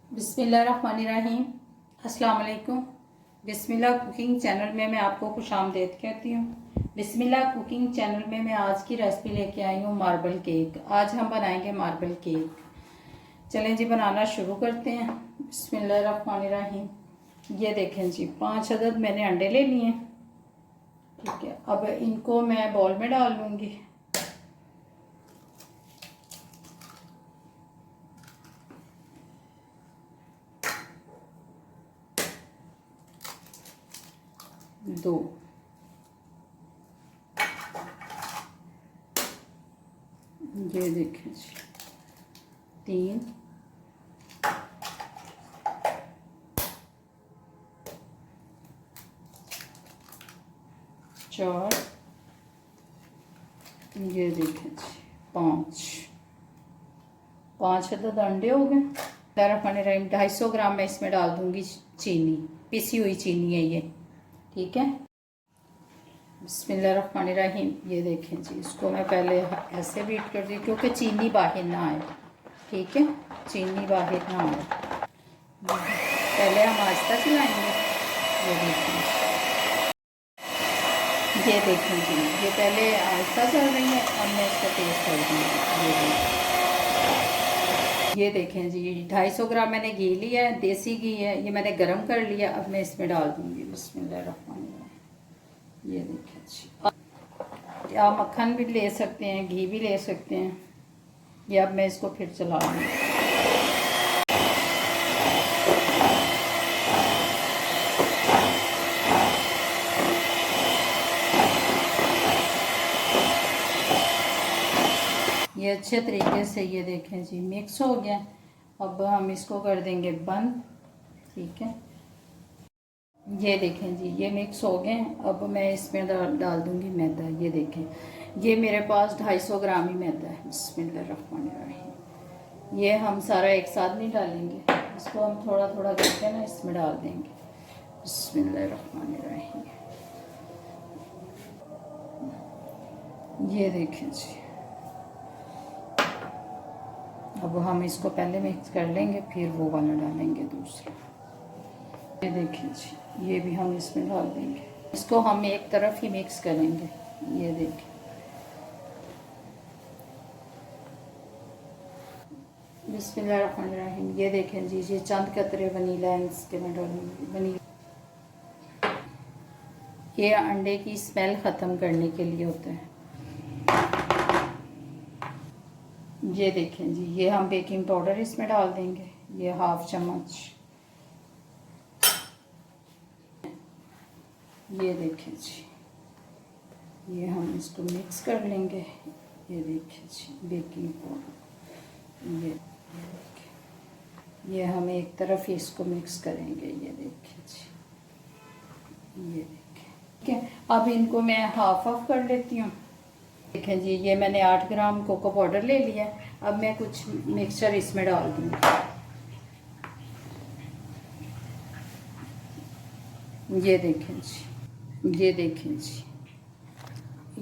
बिस्मिल्लाहिर्रहमानिर्रहीम। अस्सलाम वालेकुम। बिस्मिल्लाह कुकिंग चैनल में मैं आपको खुशामदीद कहती हूँ। बिस्मिल्लाह कुकिंग चैनल में मैं आज की रेसिपी लेके आई हूँ मार्बल केक। आज हम बनाएंगे मार्बल केक। चलें जी, बनाना शुरू करते हैं। बिस्मिल्लाहिर्रहमानिर्रहीम। ये देखें जी, 5 अदद मैंने अंडे ले लिए। ठीक है, अब इनको मैं बॉल में डाल लूँगी। दो, ये देखें जी, 3, 4, ये देखें जी, 5 अदद अंडे हो गए। रहीम 250 ग्राम मैं इसमें डाल दूंगी चीनी, पिसी हुई चीनी है ये। ठीक है, बिस्मिल्लाहिर्रहमानिर्रहीम। ये देखें जी, इसको मैं पहले ऐसे बीट कर दी क्योंकि चीनी बाहर ना आए। ठीक है, चीनी बाहर ना आए, पहले हम आहिस्ता चलाएंगे। ये देखें जी, ये पहले आहिस्ता चल रही है, अब मैं इसको तेज़ कर दूँगी। ये देखें जी, 250 ग्राम मैंने घी लिया है, देसी घी है, ये मैंने गरम कर लिया। अब मैं इसमें डाल दूँगी। बिस्मिल्लाहिर्रहमानिर्रहीम। ये देखें जी, आप मक्खन भी ले सकते हैं, घी भी ले सकते हैं। ये अब मैं इसको फिर चला दूँगी। ये अच्छे तरीके से, ये देखें जी, मिक्स हो गया। अब हम इसको कर देंगे बंद। ठीक है, ये देखें जी, ये मिक्स हो गए। अब मैं इसमें डाल दूंगी मैदा। ये देखें, ये मेरे पास 250 ग्राम ही मैदा है। बिस्मिल्लाहिर्रहमानिर्रहीम। ये हम सारा एक साथ नहीं डालेंगे, इसको हम थोड़ा थोड़ा करके ना इसमें डाल देंगे। बिस्मिल्लाहिर्रहमानिर्रहीम। ये देखें जी, अब हम इसको पहले मिक्स कर लेंगे, फिर वो वाला डालेंगे दूसरा। ये देखें जी, ये भी हम इसमें डाल देंगे। इसको हम एक तरफ ही मिक्स करेंगे। ये देखें, बिस्मिल्लाहिर्रहमानिर्रहीम। ये देखें जी, ये चंद कतरे वनीला है, इसके में डालूंगी वनीला। ये अंडे की स्मेल ख़त्म करने के लिए होता है। ये देखें जी, ये हम बेकिंग पाउडर इसमें डाल देंगे, ये 1/2 चम्मच। ये देखें जी, ये हम इसको मिक्स कर लेंगे। ये देखें जी, बेकिंग पाउडर। ये हम एक तरफ ही इसको मिक्स करेंगे। ये देखें जी, ये देखें। ठीक है, अब इनको मैं हाफ कर लेती हूँ। देखें जी, ये मैंने 8 ग्राम कोको पाउडर ले लिया। अब मैं कुछ मिक्सचर इसमें डाल दूँगी। ये देखें जी, ये देखें जी,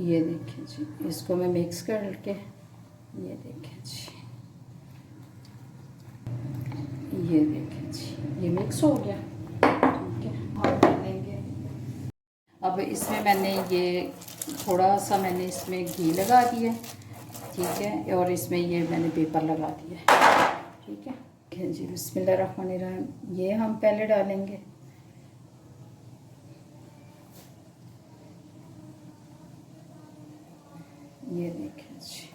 ये देखें जी, इसको मैं मिक्स करके, ये देखें जी, ये देखें जी, ये मिक्स हो गया। ठीक है, हम कर लेंगे। अब इसमें मैंने ये थोड़ा सा मैंने इसमें घी लगा दिया। ठीक है, और इसमें ये मैंने पेपर लगा दिया। ठीक है, ठीक है जी, बिस्मिल्लाहिर्रहमानिर्रहीम। ये हम पहले डालेंगे। ये देखें जी,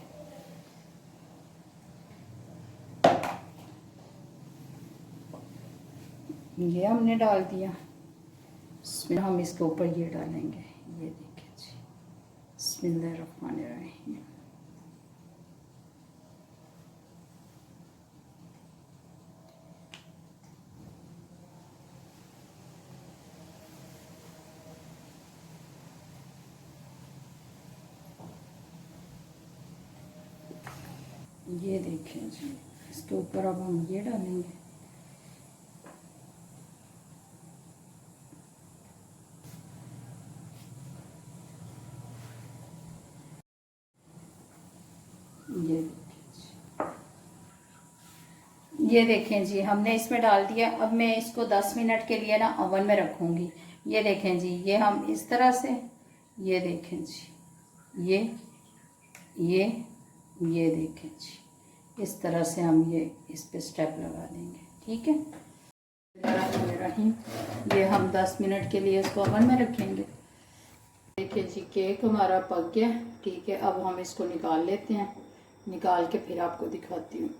ये हमने डाल दिया। इसमें हम इसके ऊपर ये डालेंगे। ये देखें जी, बिस्मिल्लाहिर्रहमानिर्रहीम। ये देखें जी, इसके ऊपर अब हम ये डालेंगे। ये ये देखें जी, हमने इसमें डाल दिया। अब मैं इसको 10 मिनट के लिए ना ओवन में रखूँगी। ये देखें जी, ये हम इस तरह से, ये देखें जी, ये देखें जी, इस तरह से हम ये इस पे स्टेप लगा देंगे। ठीक है, ये हम 10 मिनट के लिए इसको ओवन में रखेंगे। देखिए जी, केक हमारा पक गया। ठीक है, अब हम इसको निकाल लेते हैं। निकाल के फिर आपको दिखाती हूँ।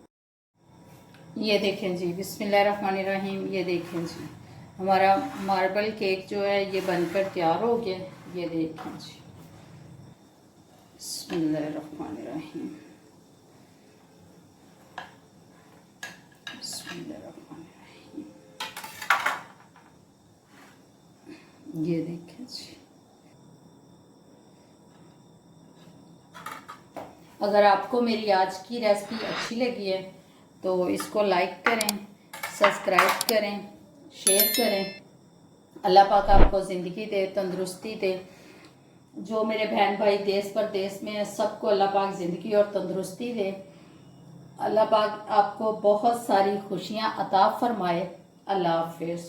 ये देखें जी, बिस्मिल्लाहिर्रहमानिर्रहीम। ये देखें जी, हमारा मार्बल केक जो है ये बनकर तैयार हो गया। ये देखें जी, बिस्मिल्लाहिर्रहमानिर्रहीम, बिस्मिल्लाहिर्रहमानिर्रहीम। ये देखें जी, अगर आपको मेरी आज की रेसिपी अच्छी लगी है तो इसको लाइक करें, सब्सक्राइब करें, शेयर करें। अल्लाह पाक आपको ज़िंदगी दे, तंदुरुस्ती दे। जो मेरे बहन भाई देश परदेश में है सबको अल्लाह पाक ज़िंदगी और तंदुरुस्ती दे। अल्लाह पाक आपको बहुत सारी खुशियाँ अता फरमाए। अल्लाह हाफिज़।